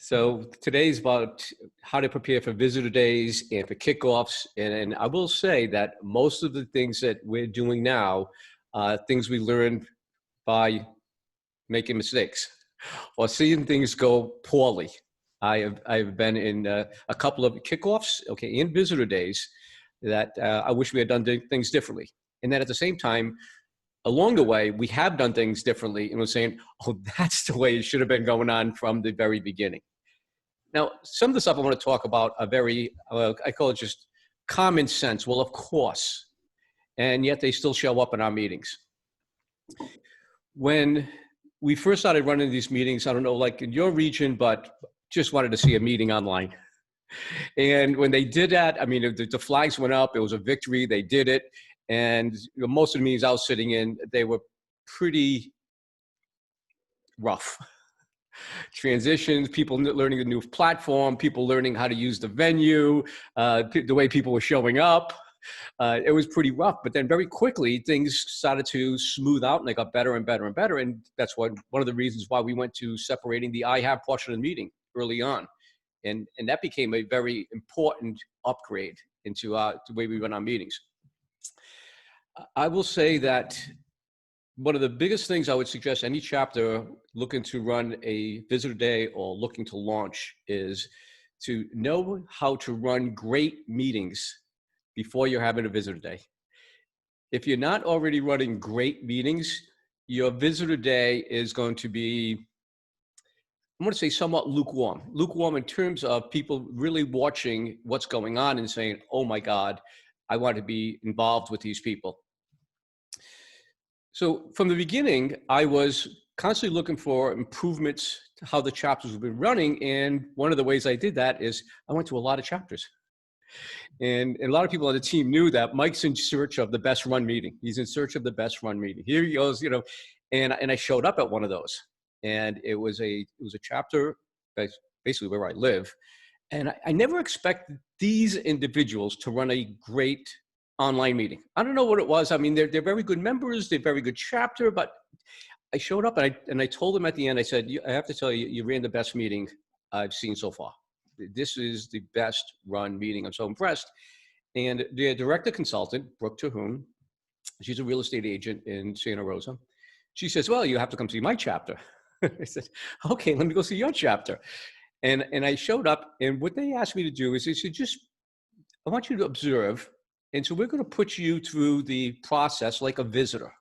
So today's about how to prepare for visitor days and for kickoffs. And I will say that most of the things that we're doing now, things we learned by making mistakes or seeing things go poorly. I've been in a couple of kickoffs, okay, and visitor days that I wish we had done things differently. And then at the same time, along the way, we have done things differently and we're saying, oh, that's the way it should have been going on from the very beginning. Now, some of the stuff I want to talk about are very, I call it just common sense. Well, of course, and yet they still show up in our meetings. When we first started running these meetings, I don't know, like in your region, but just wanted to see a meeting online. And when they did that, I mean, the flags went up, it was a victory, they did it. And most of the meetings I was sitting in, they were pretty rough. Transitions, people learning a new platform, people learning how to use the venue, the way people were showing up. It was pretty rough, but then very quickly things started to smooth out and they got better and better and better. And that's one of the reasons why we went to separating the I have portion of the meeting early on. And that became a very important upgrade into the way we run our meetings. I will say that one of the biggest things I would suggest any chapter looking to run a visitor day or looking to launch is to know how to run great meetings before you're having a visitor day. If you're not already running great meetings, your visitor day is going to be, I'm going to say, somewhat lukewarm. Lukewarm in terms of people really watching what's going on and saying, oh my God, I want to be involved with these people. So from the beginning, I was constantly looking for improvements to how the chapters have been running. And one of the ways I did that is I went to a lot of chapters. And a lot of people on the team knew that Mike's in search of the best run meeting. He's in search of the best run meeting. Here he goes, and I showed up at one of those. And it was a chapter basically where I live. And I never expected these individuals to run a great online meeting. I don't know what it was. I mean, they're very good members. They're very good chapter, but I showed up and I told them at the end, I said, I have to tell you, you ran the best meeting I've seen so far. This is the best run meeting. I'm so impressed. And the director consultant, Brooke Terhune, she's a real estate agent in Santa Rosa. She says, well, you have to come see my chapter. I said, okay, let me go see your chapter. And I showed up, and what they asked me to do is they said, I want you to observe. And so we're going to put you through the process like a visitor.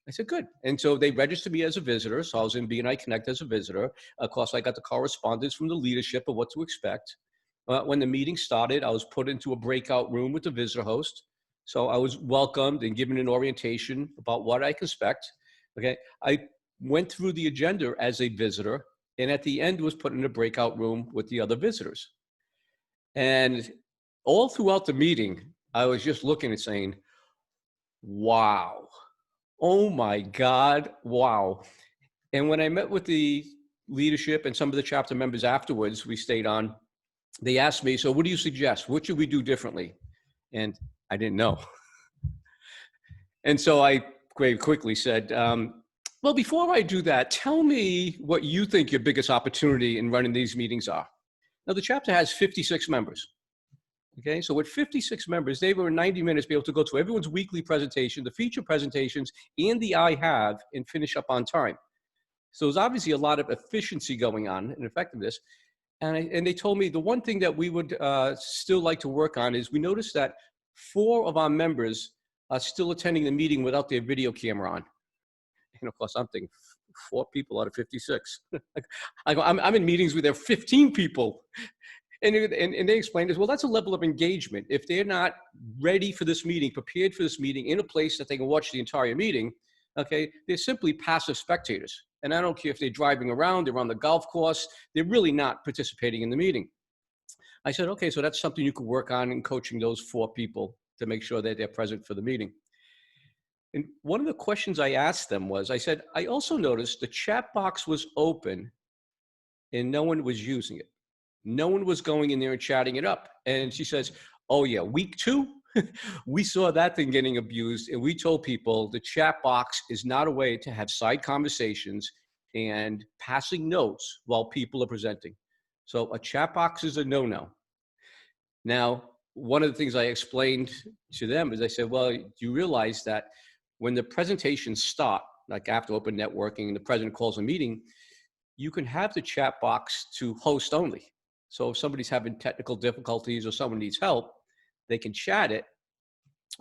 I said, good. And so they registered me as a visitor. So I was in BNI Connect as a visitor. Of course, I got the correspondence from the leadership of what to expect. When the meeting started, I was put into a breakout room with the visitor host. So I was welcomed and given an orientation about what I could expect. Okay. I went through the agenda as a visitor, and at the end was put in a breakout room with the other visitors. And all throughout the meeting, I was just looking and saying, wow, oh my God, wow. And when I met with the leadership and some of the chapter members afterwards, we stayed on, they asked me, so what do you suggest? What should we do differently? And I didn't know. And so I very quickly said, well, before I do that, tell me what you think your biggest opportunity in running these meetings are. Now, the chapter has 56 members. Okay, so with 56 members, they were in 90 minutes be able to go to everyone's weekly presentation, the feature presentations, and the I have, and finish up on time. So there's obviously a lot of efficiency going on and effectiveness. And they told me the one thing that we would still like to work on is we noticed that 4 of our members are still attending the meeting without their video camera on. And of course, I'm thinking 4 people out of 56. I'm in meetings where there are 15 people. And they explained as well, that's a level of engagement. If they're not ready for this meeting, prepared for this meeting, in a place that they can watch the entire meeting, okay, they're simply passive spectators. And I don't care if they're driving around, they're on the golf course, they're really not participating in the meeting. I said, okay, so that's something you could work on in coaching those 4 people to make sure that they're present for the meeting. And one of the questions I asked them was, I said, I also noticed the chat box was open and no one was using it. No one was going in there and chatting it up. And she says, oh yeah, week 2, we saw that thing getting abused. And we told people the chat box is not a way to have side conversations and passing notes while people are presenting. So a chat box is a no-no. Now, one of the things I explained to them is I said, well, do you realize that when the presentations start, like after open networking and the president calls a meeting, you can have the chat box to host only. So if somebody's having technical difficulties or someone needs help, they can chat it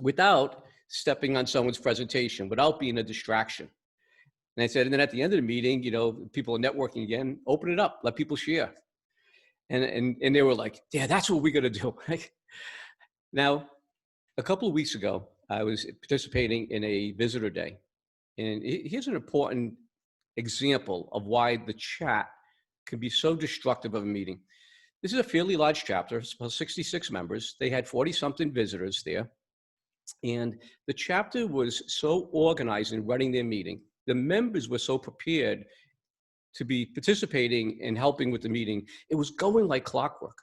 without stepping on someone's presentation, without being a distraction. And I said, and then at the end of the meeting, people are networking again, open it up, let people share. And they were like, yeah, that's what we're going to do. Now, a couple of weeks ago, I was participating in a visitor day. And here's an important example of why the chat can be so destructive of a meeting. This is a fairly large chapter, it's about 66 members. They had 40-something visitors there. And the chapter was so organized in running their meeting. The members were so prepared to be participating and helping with the meeting. It was going like clockwork.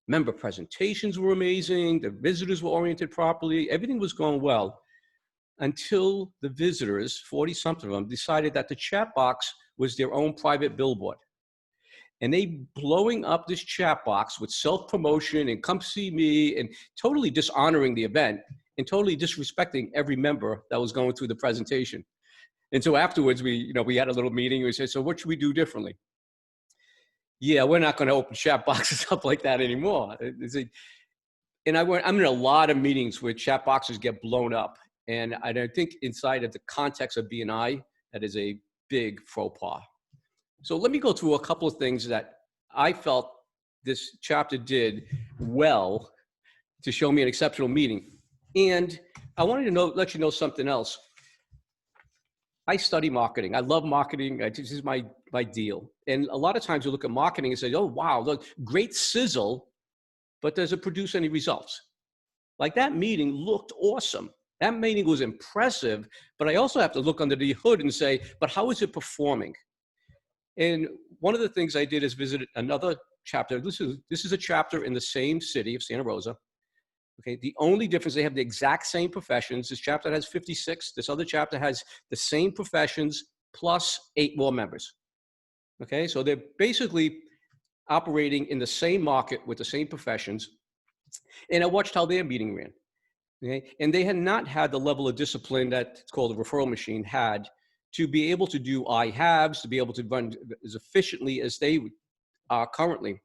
Member presentations were amazing. The visitors were oriented properly. Everything was going well until the visitors, 40-something of them, decided that the chat box was their own private billboard. And they blowing up this chat box with self-promotion and come see me and totally dishonoring the event and totally disrespecting every member that was going through the presentation. And so afterwards, we had a little meeting. We said, so what should we do differently? Yeah, we're not going to open chat boxes up like that anymore. And I'm in a lot of meetings where chat boxes get blown up. And I don't think inside of the context of B&I, that is a big faux pas. So let me go through a couple of things that I felt this chapter did well to show me an exceptional meeting. And I wanted to let you know something else. I study marketing. I love marketing. This is my deal. And a lot of times you look at marketing and say, oh, wow, look, great sizzle, but does it produce any results? Like that meeting looked awesome. That meeting was impressive, but I also have to look under the hood and say, but how is it performing? And one of the things I did is visit another chapter. This is a chapter in the same city of Santa Rosa. Okay, the only difference, they have the exact same professions. This chapter has 56. This other chapter has the same professions plus 8 more members. Okay, so they're basically operating in the same market with the same professions. And I watched how their meeting ran. Okay, and they had not had the level of discipline that it's called a referral machine had to be able to do I-halves, to be able to run as efficiently as they are currently.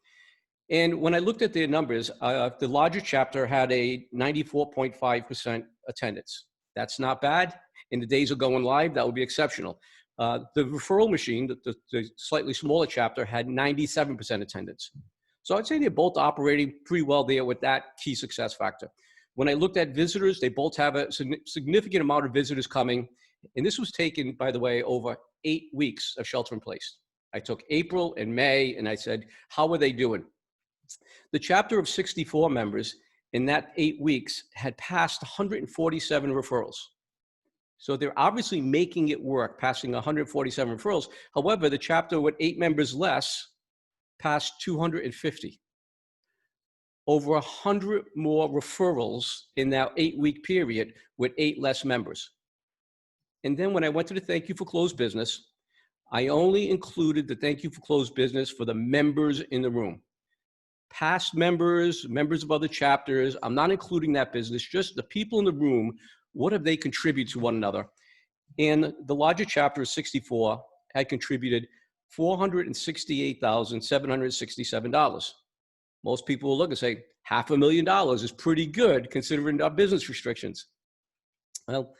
And when I looked at their numbers, the larger chapter had a 94.5% attendance. That's not bad. In the days of going live, that would be exceptional. The referral machine, the slightly smaller chapter, had 97% attendance. So I'd say they're both operating pretty well there with that key success factor. When I looked at visitors, they both have a significant amount of visitors coming. And this was taken, by the way, over 8 weeks of shelter in place. I took April and May, and I said, how are they doing? The chapter of 64 members in that 8 weeks had passed 147 referrals. So they're obviously making it work, passing 147 referrals. However, the chapter with 8 members less passed 250. Over 100 more referrals in that 8-week period with 8 less members. And then when I went to the thank you for closed business, I only included the thank you for closed business for the members in the room. Past members, members of other chapters, I'm not including that business, just the people in the room, what have they contributed to one another? And the larger chapter of 64 had contributed $468,767. Most people will look and say, $500,000 is pretty good considering our business restrictions. Well,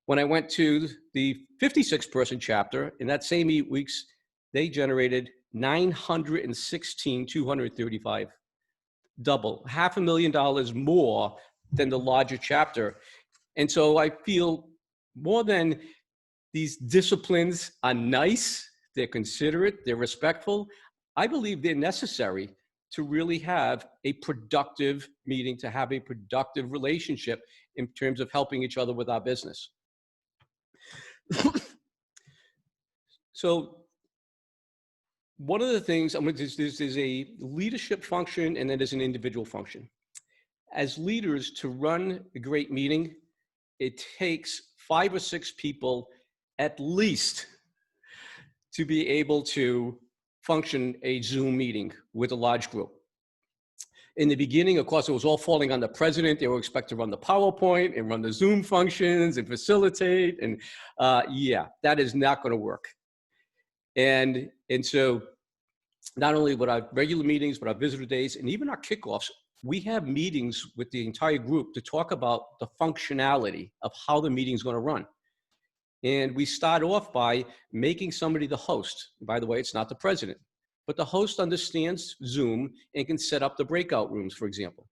when I went to the 56-person chapter, in that same 8 weeks, they generated $916,235. Double, $500,000 more than the larger chapter. And so I feel more than these disciplines are nice, they're considerate, they're respectful, I believe they're necessary to really have a productive meeting, to have a productive relationship in terms of helping each other with our business. So one of the things, there's a leadership function and then there's an individual function. As leaders, to run a great meeting, it takes 5 or 6 people at least to be able to function a Zoom meeting with a large group. In the beginning, of course, it was all falling on the president. They were expected to run the PowerPoint and run the Zoom functions and facilitate. And yeah, that is not going to work. And so not only with our regular meetings, but our visitor days, and even our kickoffs, we have meetings with the entire group to talk about the functionality of how the meeting is going to run. And we start off by making somebody the host. By the way, it's not the president, but the host understands Zoom and can set up the breakout rooms, for example.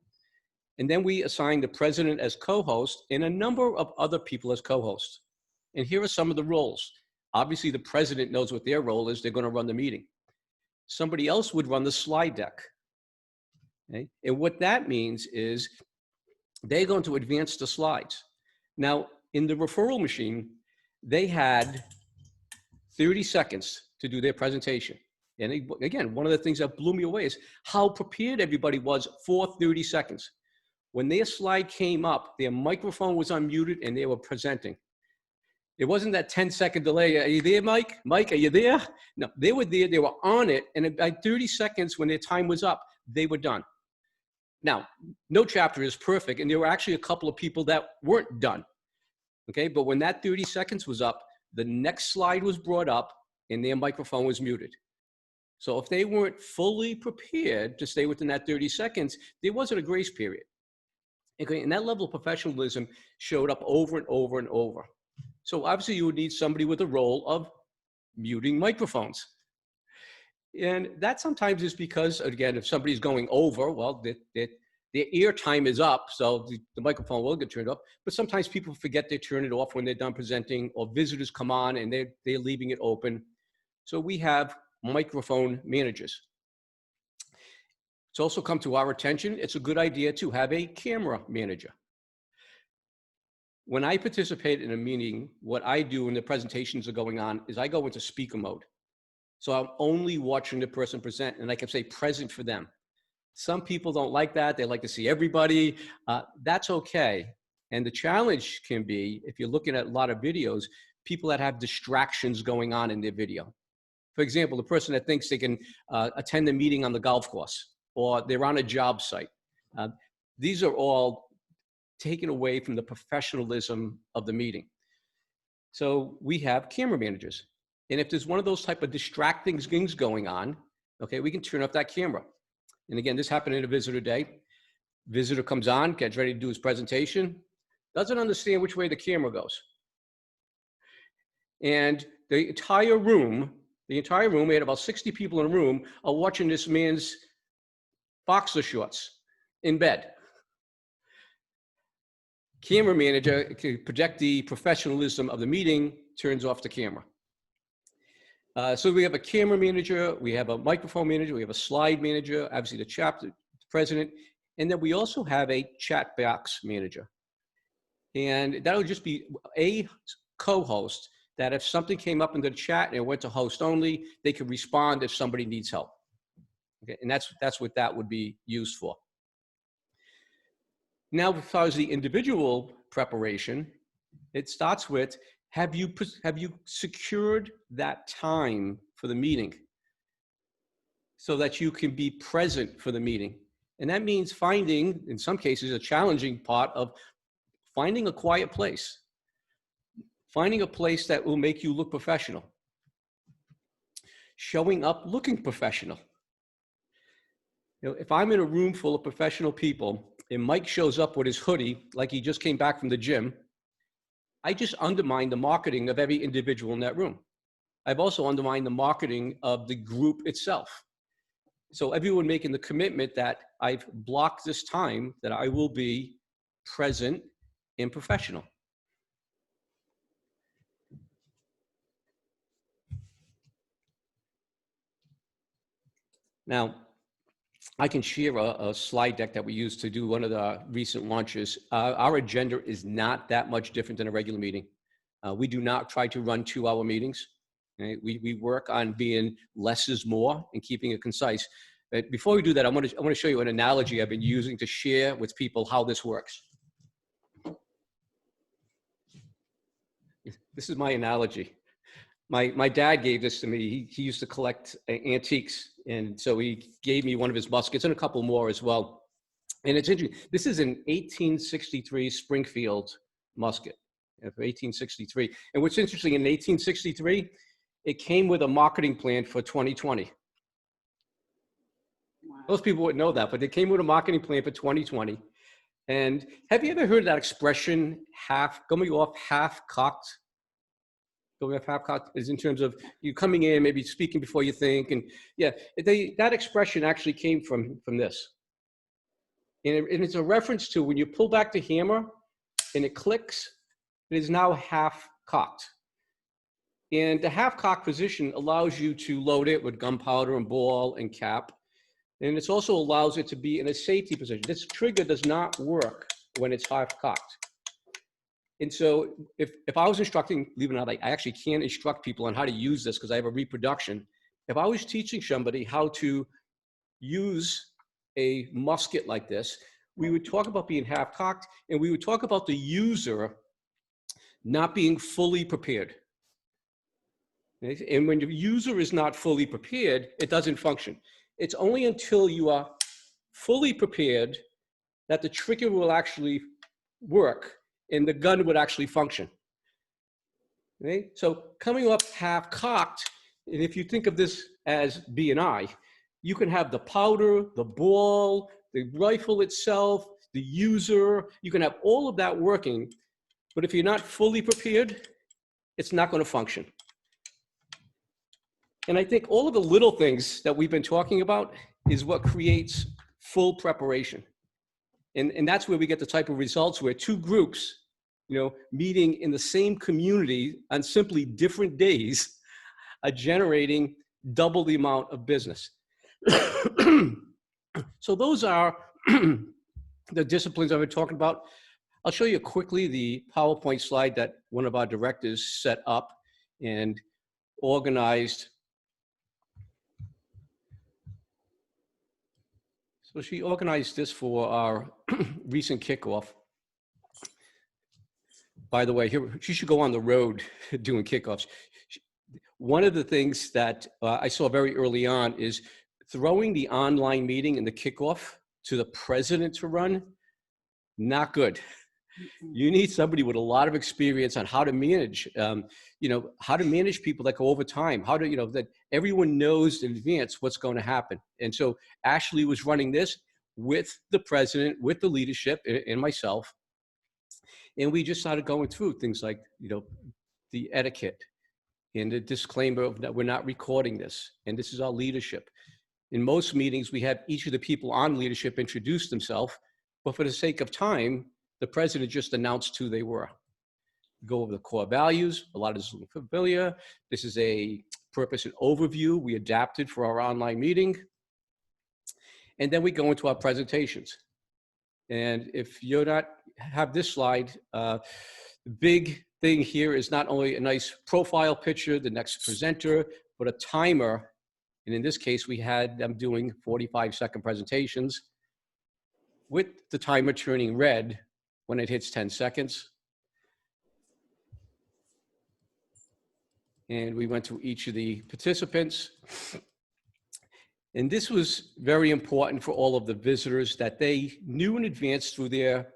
And then we assign the president as co-host and a number of other people as co-hosts. And here are some of the roles. Obviously, the president knows what their role is. They're going to run the meeting. Somebody else would run the slide deck. Okay? And what that means is they're going to advance the slides. Now, in the referral machine, they had 30 seconds to do their presentation. And again, one of the things that blew me away is how prepared everybody was for 30 seconds. When their slide came up, their microphone was unmuted and they were presenting. It wasn't that 10-second delay. Are you there, Mike? Mike, are you there? No, they were there, they were on it, and by 30 seconds when their time was up, they were done. Now, no chapter is perfect, and there were actually a couple of people that weren't done. Okay, but when that 30 seconds was up, the next slide was brought up and their microphone was muted. So if they weren't fully prepared to stay within that 30 seconds, there wasn't a grace period. Okay, and that level of professionalism showed up over and over and over. So obviously you would need somebody with a role of muting microphones. And that sometimes is because, again, if somebody's going over, well, their ear time is up, so the microphone will get turned off. But sometimes people forget they turn it off when they're done presenting, or visitors come on and they're leaving it open. So we have microphone managers. It's also come to our attention, it's a good idea to have a camera manager. When I participate in a meeting, what I do when the presentations are going on is I go into speaker mode. So I'm only watching the person present, and I can say present for them. Some people don't like that. They like to see everybody. That's okay. And the challenge can be, if you're looking at a lot of videos, people that have distractions going on in their video. For example, the person that thinks they can attend a meeting on the golf course, or they're on a job site. These are all taken away from the professionalism of the meeting. So we have camera managers. And if there's one of those type of distracting things going on, okay, we can turn off that camera. And again, this happened in a visitor day. Visitor comes on, gets ready to do his presentation, doesn't understand which way the camera goes. And the entire room, we had about 60 people in a room, are watching this man's boxer shorts in bed. Camera manager can project the professionalism of the meeting, turns off the camera. So we have a camera manager, we have a microphone manager, we have a slide manager, obviously the chapter, the president, and then we also have a chat box manager. And that would just be a co-host that if something came up in the chat and it went to host only, they could respond if somebody needs help. Okay, and that's what that would be used for. Now, as far as the individual preparation, it starts with, have you secured that time for the meeting so that you can be present for the meeting? And that means finding, in some cases, a challenging part of finding a quiet place, finding a place that will make you look professional, showing up looking professional. You know, if I'm in a room full of professional people and Mike shows up with his hoodie like he just came back from the gym, I just undermine the marketing of every individual in that room. I've also undermined the marketing of the group itself. So everyone making the commitment that I've blocked this time that I will be present and professional. Now, I can share a slide deck that we used to do one of the recent launches. Our agenda is not that much different than a regular meeting. We do not try to run 2-hour meetings. Okay? We work on being less is more and keeping it concise. But before we do that, I want to show you an analogy I've been using to share with people how this works. This is my analogy. my dad gave this to me. He used to collect antiques, and so he gave me one of his muskets and a couple more as well. And it's interesting. This is an 1863 Springfield musket, 1863. And what's interesting, in 1863, it came with a marketing plan for 2020. Wow. Most people wouldn't know that, but it came with a marketing plan for 2020. And have you ever heard that expression, coming off half cocked? Going off half cocked is in terms of you coming in, maybe speaking before you think. And yeah, that expression actually came from this. And it's a reference to when you pull back the hammer and it clicks, it is now half cocked. And the half cocked position allows you to load it with gunpowder and ball and cap. And it also allows it to be in a safety position. This trigger does not work when it's half cocked. And so if I was instructing, believe it or not, I actually can instruct people on how to use this because I have a reproduction. If I was teaching somebody how to use a musket like this, we would talk about being half cocked, and we would talk about the user not being fully prepared. And when the user is not fully prepared, it doesn't function. It's only until you are fully prepared that the trigger will actually work and the gun would actually function. Okay? So coming up half cocked, and if you think of this as B&I, you can have the powder, the ball, the rifle itself, the user, you can have all of that working, but if you're not fully prepared, it's not going to function. And I think all of the little things that we've been talking about is what creates full preparation. And that's where we get the type of results where two groups, meeting in the same community on simply different days are generating double the amount of business. So those are the disciplines I've been talking about. I'll show you quickly the PowerPoint slide that one of our directors set up and organized. So she organized this for our recent kickoff. By the way, she should go on the road doing kickoffs. One of the things that I saw very early on is throwing the online meeting and the kickoff to the president to run, not good. You need somebody with a lot of experience on how to manage, how to manage people that go over time, how to, that everyone knows in advance what's going to happen. And so Ashley was running this with the president, with the leadership, and myself. And we just started going through things like, the etiquette and the disclaimer of that we're not recording this, and this is our leadership. In most meetings, we have each of the people on leadership introduce themselves, but for the sake of time, the president just announced who they were. Go over the core values. A lot of this is familiar. This is a purpose and overview we adapted for our online meeting. And then we go into our presentations. And if you're not have this slide, the big thing here is not only a nice profile picture, the next presenter, but a timer. And in this case, we had them doing 45-second presentations with the timer turning red when it hits 10 seconds. And we went through each of the participants. And this was very important for all of the visitors that they knew in advance through their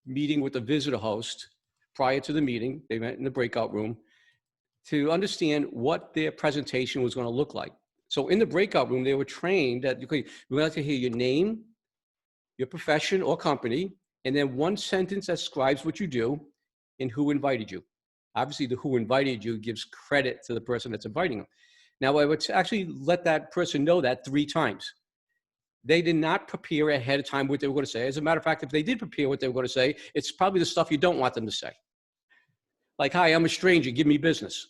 meeting with the visitor host prior to the meeting. They met in the breakout room to understand what their presentation was going to look like. So in the breakout room, they were trained that we like to hear your name, your profession or company, and then one sentence that describes what you do and who invited you. Obviously, the who invited you gives credit to the person that's inviting them. Now, I would actually let that person know that 3 times. They did not prepare ahead of time what they were going to say. As a matter of fact, if they did prepare what they were going to say, it's probably the stuff you don't want them to say. Like, hi, I'm a stranger, give me business.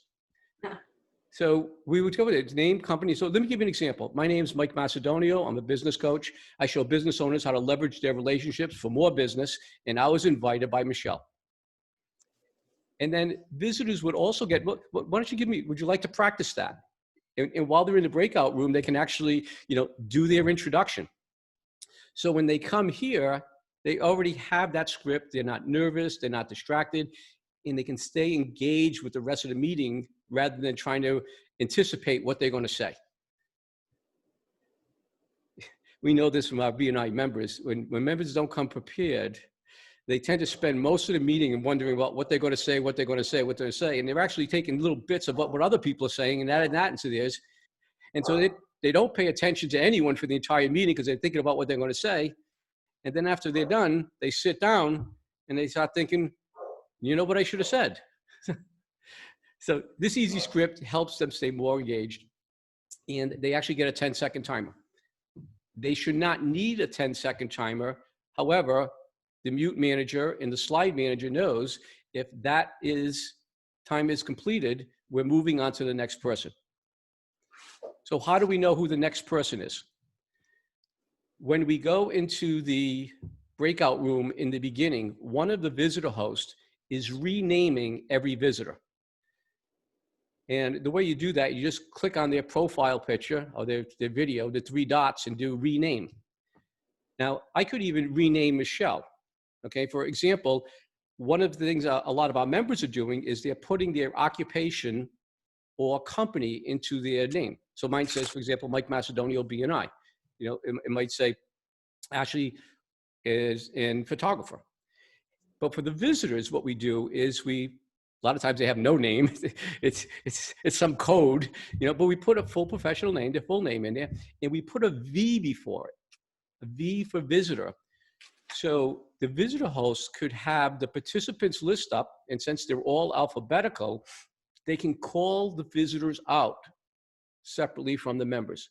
So we would go with it, name, company. So let me give you an example. My name is Mike Macedonio. I'm a business coach. I show business owners how to leverage their relationships for more business. And I was invited by Michelle. And then visitors would also get, well, why don't you give me, would you like to practice that? And while they're in the breakout room, they can actually, do their introduction. So when they come here, they already have that script. They're not nervous. They're not distracted. And they can stay engaged with the rest of the meeting rather than trying to anticipate what they're going to say. We know this from our BNI members. When members don't come prepared, they tend to spend most of the meeting and wondering about what they're going to say, what they're going to say, what they're going to say. And they're actually taking little bits of what other people are saying and adding that into theirs. And so they don't pay attention to anyone for the entire meeting because they're thinking about what they're going to say. And then after they're done, they sit down and they start thinking, you know what I should have said? So this easy script helps them stay more engaged. And they actually get a 10-second timer. They should not need a 10-second timer. However, the mute manager and the slide manager knows if that time is completed, we're moving on to the next person. So how do we know who the next person is? When we go into the breakout room in the beginning, one of the visitor hosts is renaming every visitor. And the way you do that, you just click on their profile picture or their video, the 3 dots, and do rename. Now, I could even rename Michelle. Okay, for example, one of the things a lot of our members are doing is they're putting their occupation or company into their name. So mine says, for example, Mike Macedonio BNI. You know, it might say Ashley is in photographer. But for the visitors, what we do is a lot of times they have no name. It's some code, you know, but we put a full professional name, their full name in there, and we put a V before it, a V for visitor. So the visitor host could have the participants list up, and since they're all alphabetical, they can call the visitors out separately from the members.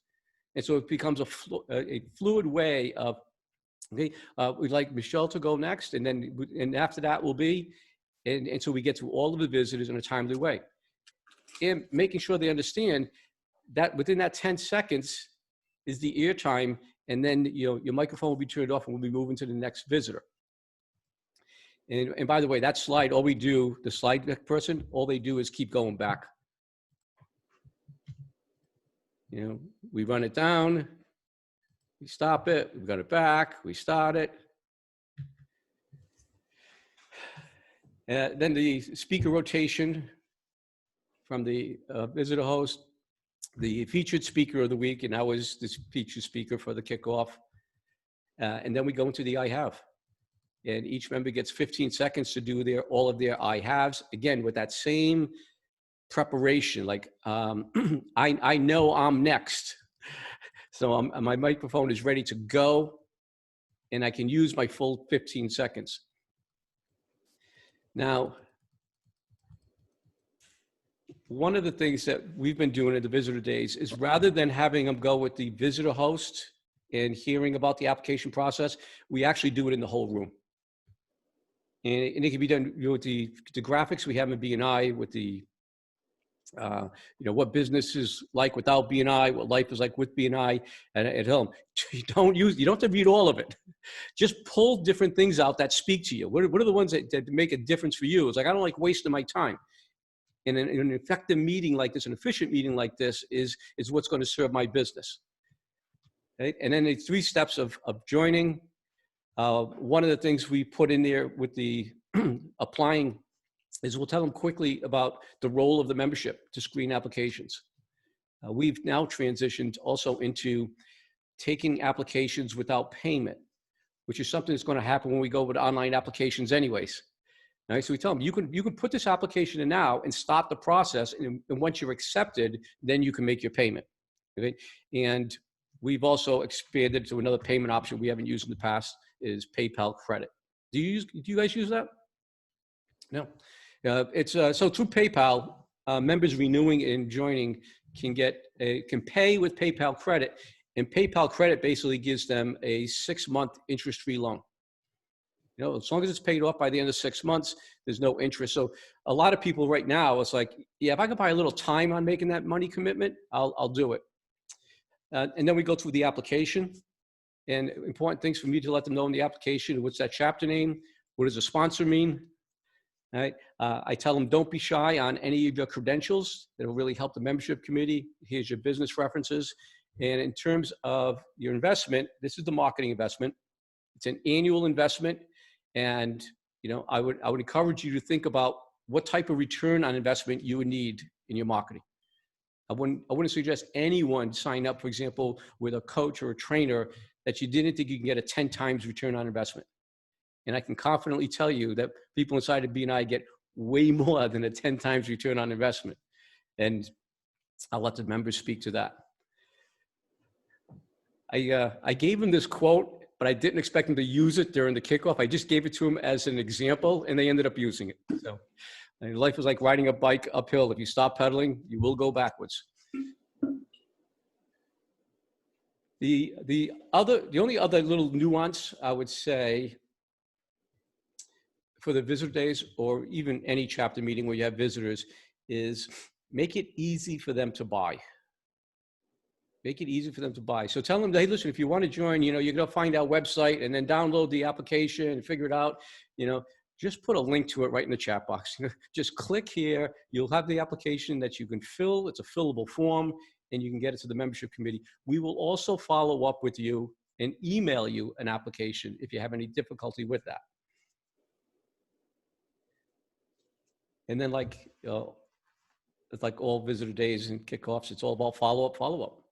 And so it becomes a fluid way of, okay, we'd like Michelle to go next, and after that will be, and so we get to all of the visitors in a timely way. And making sure they understand that within that 10 seconds is the airtime, and then your microphone will be turned off and we'll be moving to the next visitor. And by the way, that slide, all we do, the slide deck person, all they do is keep going back. You know, we run it down, we stop it, we got it back, we start it. Then the speaker rotation from the visitor host, the featured speaker of the week, and I was the featured speaker for the kickoff. And then we go into the I have. And each member gets 15 seconds to do all of their I haves, again, with that same preparation, like I know I'm next. So my microphone is ready to go, and I can use my full 15 seconds. Now, one of the things that we've been doing at the visitor days is rather than having them go with the visitor host and hearing about the application process, we actually do it in the whole room. And it can be done with the graphics we have in BNI, with the what business is like without BNI, what life is like with BNI at home. You don't have to read all of it. Just pull different things out that speak to you. What are the ones that make a difference for you? It's like, I don't like wasting my time. And an effective meeting like this, an efficient meeting like this is what's going to serve my business. Okay? And then the 3 steps of joining. One of the things we put in there with the applying is we'll tell them quickly about the role of the membership to screen applications. We've now transitioned also into taking applications without payment, which is something that's going to happen when we go with online applications anyways. All right, so we tell them, you can put this application in now and stop the process, and once you're accepted, then you can make your payment. Okay? And we've also expanded to another payment option we haven't used in the past, is PayPal credit. Do you guys use that? No. So through PayPal, members renewing and joining can pay with PayPal credit, and PayPal credit basically gives them a 6-month interest-free loan. You know, as long as it's paid off by the end of 6 months, there's no interest. So a lot of people right now, it's like, yeah, if I can buy a little time on making that money commitment, I'll do it. And then we go through the application, and important things for me to let them know in the application: what's that chapter name? What does a sponsor mean? All right. I tell them, don't be shy on any of your credentials. It'll really help the membership committee. Here's your business references. And in terms of your investment, this is the marketing investment. It's an annual investment. And, I would encourage you to think about what type of return on investment you would need in your marketing. I wouldn't suggest anyone sign up, for example, with a coach or a trainer that you didn't think you can get a 10 times return on investment. And I can confidently tell you that people inside of BNI get way more than a 10 times return on investment. And I'll let the members speak to that. I gave him this quote, but I didn't expect him to use it during the kickoff. I just gave it to him as an example, and they ended up using it. So life is like riding a bike uphill. If you stop pedaling, you will go backwards. The only other little nuance I would say for the visitor days, or even any chapter meeting where you have visitors, is make it easy for them to buy. Make it easy for them to buy. So tell them, hey, listen, if you want to join, you're going to find our website and then download the application and figure it out. Just put a link to it right in the chat box. Just click here. You'll have the application that you can fill. It's a fillable form, and you can get it to the membership committee. We will also follow up with you and email you an application if you have any difficulty with that. And then it's like all visitor days and kickoffs, it's all about follow-up.